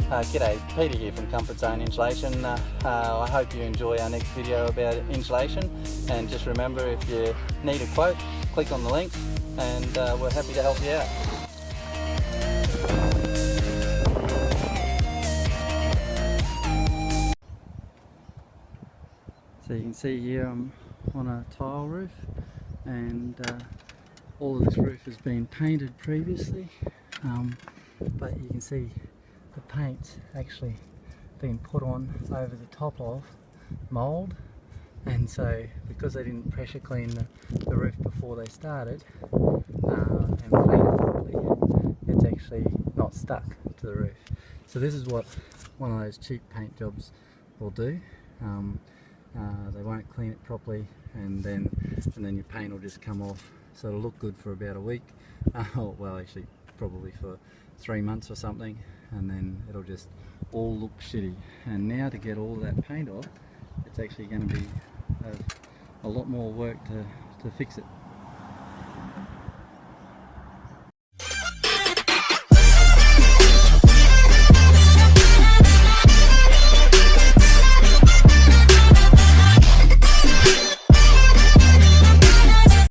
G'day, Peter here from Comfort Zone Insulation. I hope you enjoy our next video about insulation, and just remember, if you need a quote, click on the link and we're happy to help you out. So you can see here I'm on a tile roof, and all of this roof has been painted previously, but you can see the paint's actually been put on over the top of mould, and so because they didn't pressure clean the roof before they started and clean it properly, it's actually not stuck to the roof. So this is what one of those cheap paint jobs will do. They won't clean it properly, and then your paint will just come off. So it'll look good for about a week, well actually probably for 3 months or something, and then it'll just all look shitty. And now to get all of that paint off, it's actually going to be a lot more work to fix it.